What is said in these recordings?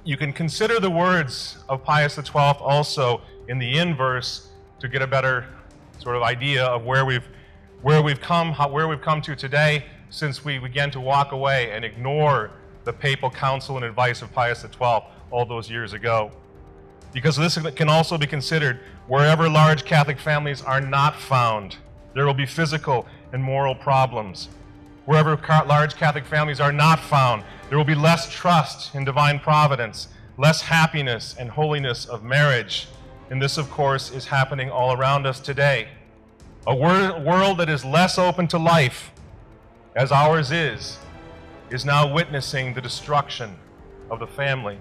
You can consider the words of Pius XII also in the inverse to get a better sort of idea of where we've come to today, since we began to walk away and ignore the papal counsel and advice of Pius XII all those years ago. Because this can also be considered wherever large Catholic families are not found, there will be physical and moral problems. Wherever large Catholic families are not found, there will be less trust in divine providence, less happiness and holiness of marriage. And this, of course, is happening all around us today. A world that is less open to life, as ours is now witnessing the destruction of the family,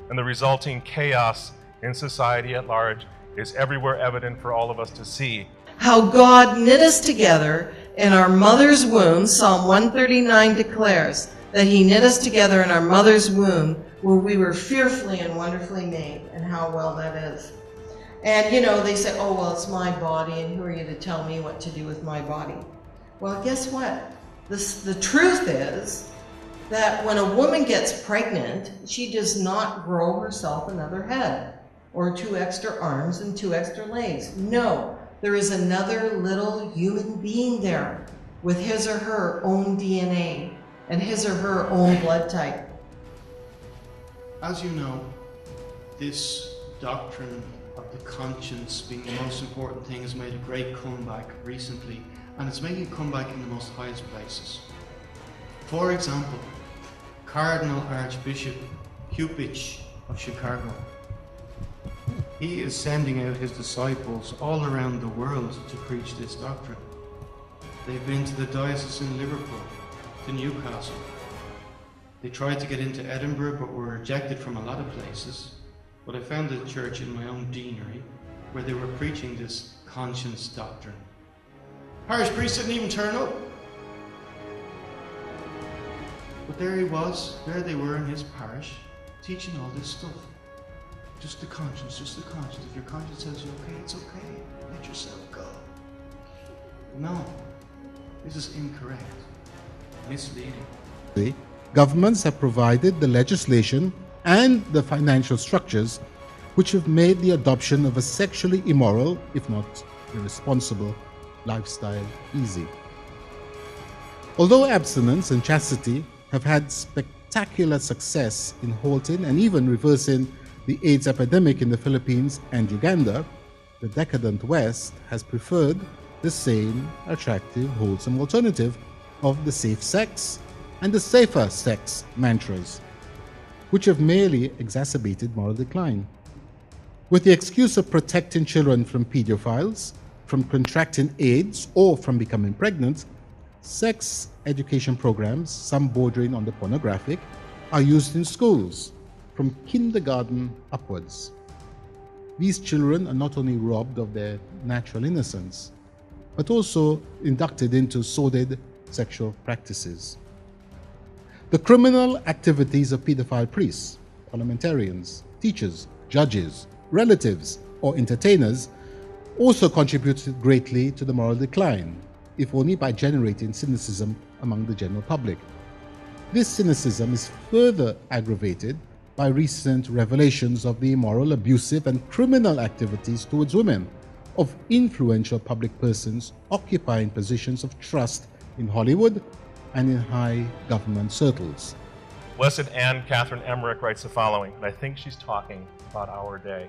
and the resulting chaos in society at large is everywhere evident for all of us to see. How God knit us together in our mother's womb. Psalm 139 declares that he knit us together in our mother's womb, where we were fearfully and wonderfully made, and how well that is. And you know, they say, oh, well, it's my body, and who are you to tell me what to do with my body? Well, guess what? The truth is that when a woman gets pregnant, she does not grow herself another head, or 2 extra arms and 2 extra legs. No, there is another little human being there with his or her own DNA and his or her own blood type. As you know, this doctrine of the conscience being the most important thing has made a great comeback recently, and it's making a comeback in the most highest places. For example, Cardinal Archbishop Cupich of Chicago. He is sending out his disciples all around the world to preach this doctrine. They've been to the diocese in Liverpool, to Newcastle. They tried to get into Edinburgh but were rejected from a lot of places. But I found a church in my own deanery where they were preaching this conscience doctrine. Parish priest didn't even turn up. But there he was, there they were in his parish, teaching all this stuff. Just the conscience, just the conscience. If your conscience says you're okay, it's okay. Let yourself go. No, this is incorrect, misleading. Governments have provided the legislation and the financial structures which have made the adoption of a sexually immoral, if not irresponsible, lifestyle easy. Although abstinence and chastity have had spectacular success in halting and even reversing the AIDS epidemic in the Philippines and Uganda, the decadent West has preferred the same attractive, wholesome alternative of the safe sex and the safer sex mantras, which have merely exacerbated moral decline. With the excuse of protecting children from pedophiles, from contracting AIDS, or from becoming pregnant, sex education programs, some bordering on the pornographic, are used in schools from kindergarten upwards. These children are not only robbed of their natural innocence, but also inducted into sordid sexual practices. The criminal activities of pedophile priests, parliamentarians, teachers, judges, relatives, or entertainers also contributed greatly to the moral decline, if only by generating cynicism among the general public. This cynicism is further aggravated by recent revelations of the immoral, abusive, and criminal activities towards women of influential public persons occupying positions of trust in Hollywood and in high government circles. Blessed Anne Catherine Emmerich writes the following, and I think she's talking about our day.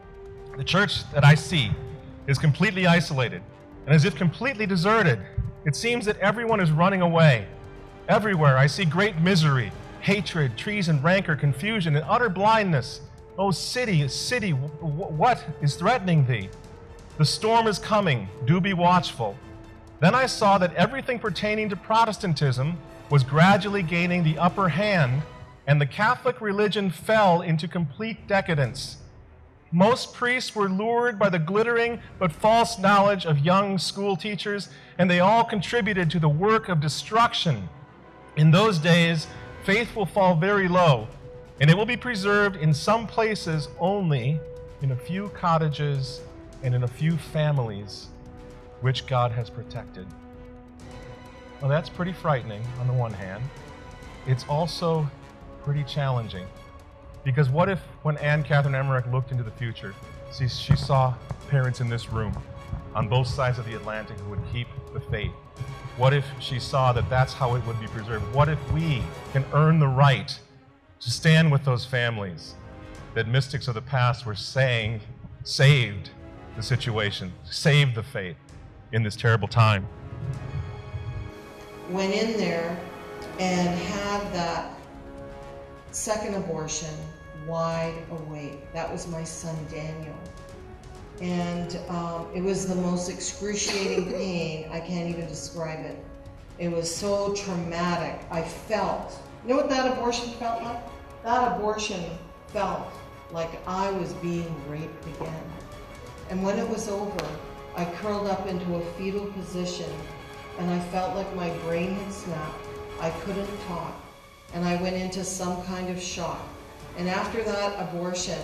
The church that I see is completely isolated and as if completely deserted. It seems that everyone is running away. Everywhere I see great misery, hatred, treason, rancor, confusion, and utter blindness. O city, what is threatening thee? The storm is coming, do be watchful. Then I saw that everything pertaining to Protestantism was gradually gaining the upper hand, and the Catholic religion fell into complete decadence. Most priests were lured by the glittering but false knowledge of young school teachers, and they all contributed to the work of destruction. In those days, faith will fall very low, and it will be preserved in some places only in a few cottages and in a few families which God has protected. Well, that's pretty frightening on the one hand. It's also pretty challenging. Because what if when Anne Catherine Emmerich looked into the future, she saw parents in this room on both sides of the Atlantic who would keep the faith? What if she saw that that's how it would be preserved? What if we can earn the right to stand with those families that mystics of the past were saying saved the situation, saved the faith in this terrible time? Went in there and had that second abortion wide awake. That was my son Daniel. And it was the most excruciating pain. I can't even describe it. It was so traumatic. I felt, you know what that abortion felt like? That abortion felt like I was being raped again. And when it was over, I curled up into a fetal position and I felt like my brain had snapped. I couldn't talk. And I went into some kind of shock. And after that abortion,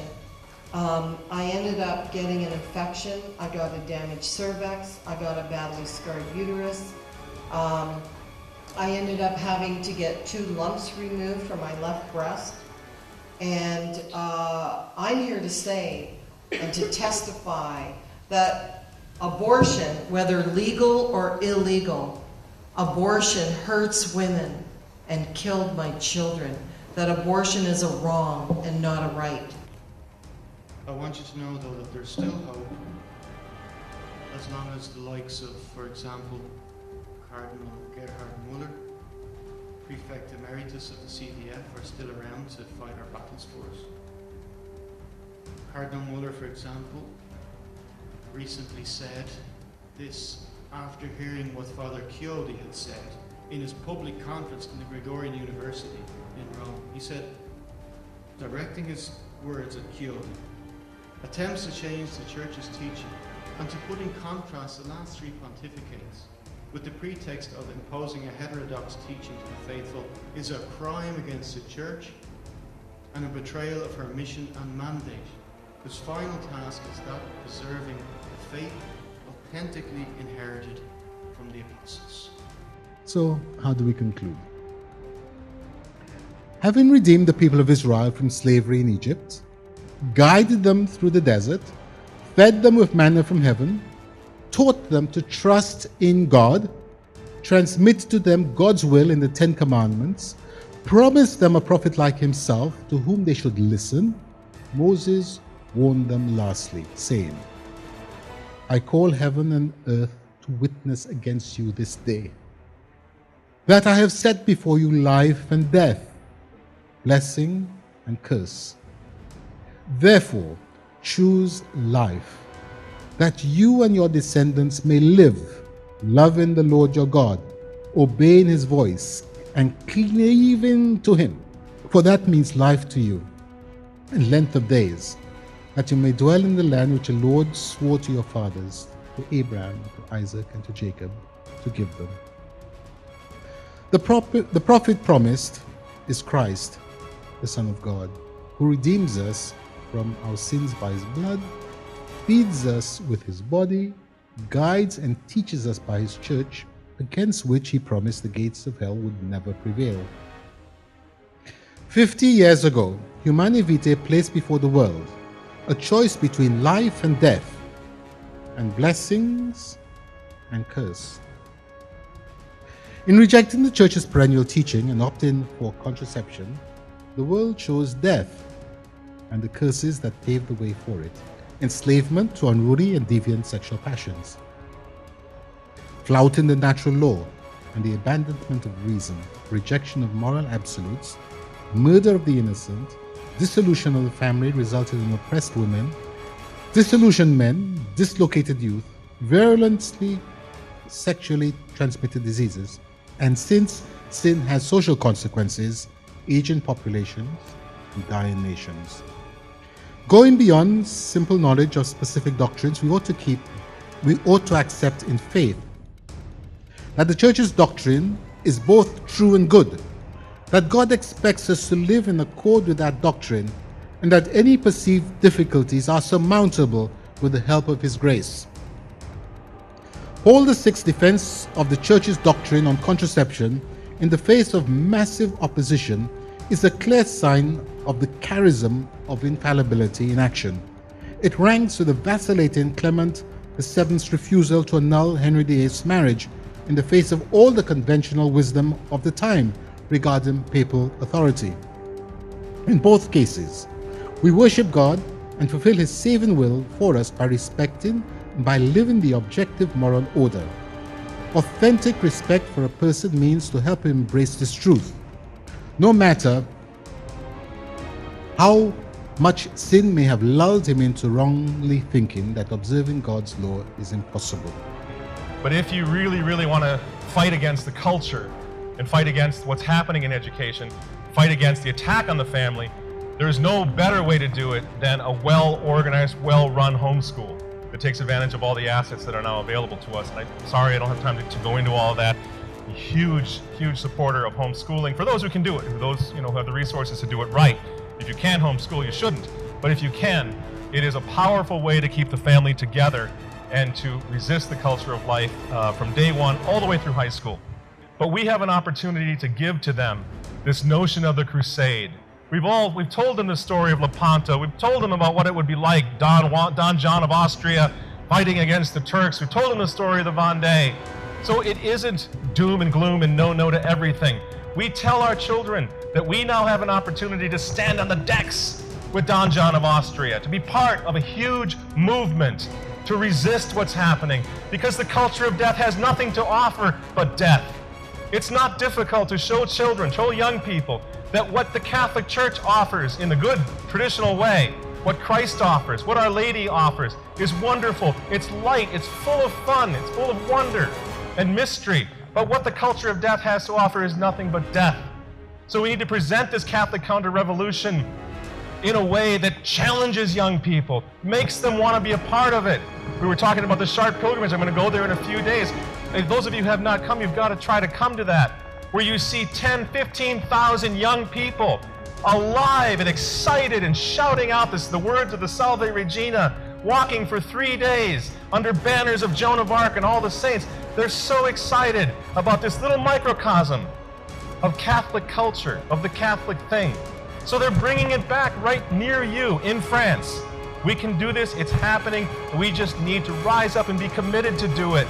I ended up getting an infection. I got a damaged cervix. I got a badly scarred uterus. I ended up having to get 2 lumps removed from my left breast. And I'm here to say and to testify that abortion, whether legal or illegal, abortion hurts women and killed my children. That abortion is a wrong and not a right. I want you to know, though, that there's still hope, as long as the likes of, for example, Cardinal Gerhard Muller, Prefect Emeritus of the CDF, are still around to fight our battles for us. Cardinal Muller, for example, recently said this after hearing what Father Chiodi had said in his public conference in the Gregorian University in Rome. He said, directing his words at Chiodi, attempts to change the Church's teaching and to put in contrast the last 3 pontificates with the pretext of imposing a heterodox teaching to the faithful is a crime against the Church and a betrayal of her mission and mandate, whose final task is that of preserving the faith authentically inherited from the apostles. So, how do we conclude? Having redeemed the people of Israel from slavery in Egypt, guided them through the desert, fed them with manna from heaven, taught them to trust in God, transmitted to them God's will in the 10 Commandments, promised them a prophet like himself to whom they should listen, Moses warned them lastly, saying, I call heaven and earth to witness against you this day, that I have set before you life and death, blessing and curse. Therefore, choose life, that you and your descendants may live, loving the Lord your God, obeying his voice, and cleaving to him. For that means life to you, and length of days, that you may dwell in the land which the Lord swore to your fathers, to Abraham, to Isaac, and to Jacob, to give them. The prophet promised is Christ, the Son of God, who redeems us from our sins by his blood, feeds us with his body, guides and teaches us by his church, against which he promised the gates of hell would never prevail. 50 years ago, Humanae Vitae placed before the world a choice between life and death, and blessings and curse. In rejecting the Church's perennial teaching and opting for contraception, the world chose death and the curses that paved the way for it: enslavement to unruly and deviant sexual passions, flouting the natural law and the abandonment of reason, rejection of moral absolutes, murder of the innocent, dissolution of the family resulting in oppressed women, disillusioned men, dislocated youth, virulently sexually transmitted diseases, and since sin has social consequences, aging populations and dying nations. Going beyond simple knowledge of specific doctrines, we ought to accept in faith that the Church's doctrine is both true and good, that God expects us to live in accord with that doctrine, and that any perceived difficulties are surmountable with the help of his grace. Paul VI's defense of the Church's doctrine on contraception in the face of massive opposition is a clear sign of the charism of infallibility in action. It ranks with the vacillating Clement VII's refusal to annul Henry VIII's marriage in the face of all the conventional wisdom of the time regarding papal authority. In both cases, we worship God and fulfill His saving will for us by respecting and by living the objective moral order. Authentic respect for a person means to help him embrace this truth, no matter how much sin may have lulled him into wrongly thinking that observing God's law is impossible. But if you really, really want to fight against the culture and fight against what's happening in education, fight against the attack on the family, there is no better way to do it than a well-organized, well-run homeschool that takes advantage of all the assets that are now available to us. And I'm sorry I don't have time to go into all of that. A huge, huge supporter of homeschooling for those who can do it, for those who have the resources to do it right. If you can't homeschool, you shouldn't. But if you can, it is a powerful way to keep the family together and to resist the culture of life from day one all the way through high school. But we have an opportunity to give to them this notion of the crusade. We've told them the story of Lepanto. We've told them about what it would be like, Don John of Austria fighting against the Turks. We've told them the story of the Vendée. So it isn't doom and gloom and no to everything. We tell our children that we now have an opportunity to stand on the decks with Don John of Austria, to be part of a huge movement to resist what's happening, because the culture of death has nothing to offer but death. It's not difficult to show children, show young people, that what the Catholic Church offers in the good traditional way, what Christ offers, what Our Lady offers, is wonderful. It's light, it's full of fun, it's full of wonder and mystery. But what the culture of death has to offer is nothing but death. So we need to present this Catholic counter-revolution in a way that challenges young people, makes them want to be a part of it. We were talking about the Sharp Pilgrimage. I'm going to go there in a few days. If those of you who have not come, you've got to try to come to that, where you see 10, 15,000 young people alive and excited and shouting out the words of the Salve Regina, walking for 3 days under banners of Joan of Arc and all the saints. They're so excited about this little microcosm of Catholic culture, of the Catholic thing. So they're bringing it back right near you in France. We can do this. It's happening. We just need to rise up and be committed to do it.